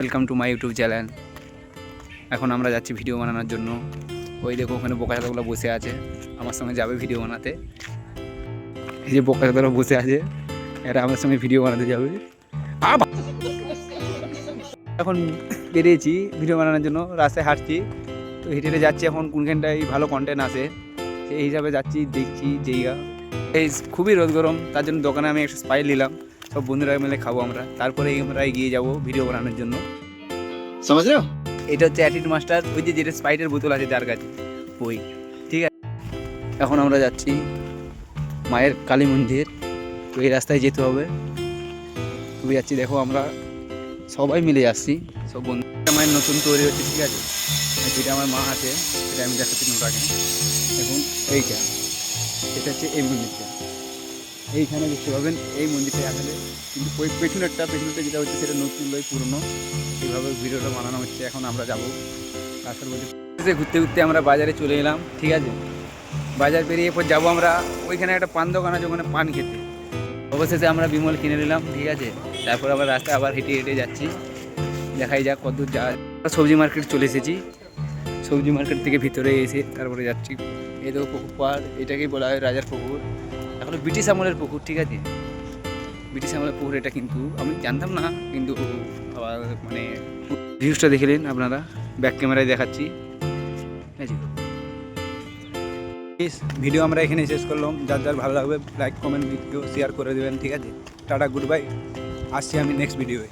Welcome to my YouTube channel. এখন আমরা যাচ্ছি ভিডিও বানানোর জন্য। ওই দেখো ওখানে বোকাচাদাগুলো বসে আছে, আমার সঙ্গে যাবে ভিডিও বানাতে। এই যে বোকাচাদারা বসে আছে, এরা আমার সঙ্গে ভিডিও বানাতে যাবে। এখন বেরিয়েছি ভিডিও বানানোর জন্য, রাস্তায় হাঁটছি, তো হেঁটে হেঁটে যাচ্ছি। এখন কোনখানটায় ভালো কন্টেন্ট আসে সেই হিসাবে যাচ্ছি, দেখছি জায়গা। এই খুবই রোদ গরম, তার জন্য দোকানে আমি একটা স্পাইট নিলাম, সব বন্ধুরা মিলে খাবো আমরা। তারপরে আমরা এগিয়ে যাবো ভিডিও বানানোর জন্য। সমাজ রে, এটা হচ্ছে অ্যাটিড মাস্টার, ওই যে যেটা স্পাইটের বোতল আছে যার কাছে, ওই। ঠিক আছে, এখন আমরা যাচ্ছি মায়ের কালী মন্দির, তো এই রাস্তায় যেতে হবে। তুই যাচ্ছি, দেখো আমরা সবাই মিলে যাচ্ছি, সব বন্ধু। মায়ের নতুন তৈরি হচ্ছে, ঠিক আছে, যেটা আমার মা আছে সেটা আমি দেখাচ্ছি তোমরাকে। এখন এইটা, এটা হচ্ছে এই মন্দিরটা, এইখানে দেখতে পাবেন এই মন্দিরটা আসলে, কিন্তু ওই পেছনেরটা যেটা হচ্ছে সেটা নতুন নয়, পুরনো। এইভাবে ভিডিওটা বানানো হচ্ছে। এখন আমরা যাবো রাস্তার মধ্যে, ঘুরতে ঘুরতে আমরা বাজারে চলে এলাম। ঠিক আছে, বাজার পেরিয়ে পর যাবো আমরা ওইখানে একটা পান দোকান আছে, ওখানে পান খেতে। অবশেষে আমরা বিমল কিনে নিলাম, ঠিক আছে। তারপর আবার রাস্তায় আবার হেঁটে হেঁটে যাচ্ছি, দেখাই যাক কতদূর যাওয়া। সবজি মার্কেট চলে এসেছি, সবজি মার্কেট থেকে ভিতরে এসে তারপরে যাচ্ছি। এই দেখো পুকুর পাড়, এটাকেই বলা হয় রাজার পুকুর, এখনো ব্রিটিশ আমলের পুকুর। ঠিক আছে, ব্রিটিশ আমলের পুকুর এটা, কিন্তু আমি জানতাম না, কিন্তু আবার মানে ভিউজটা দেখে নিন আপনারা, ব্যাক ক্যামেরায় দেখাচ্ছি। ঠিক আছে, ভিডিও আমরা এখানে শেষ করলাম। যার যার ভালো লাগবে লাইক কমেন্ট ভিডিও শেয়ার করে দেবেন। ঠিক আছে, টাটা, গুড বাই, আসছি আমি নেক্সট ভিডিওয়ে।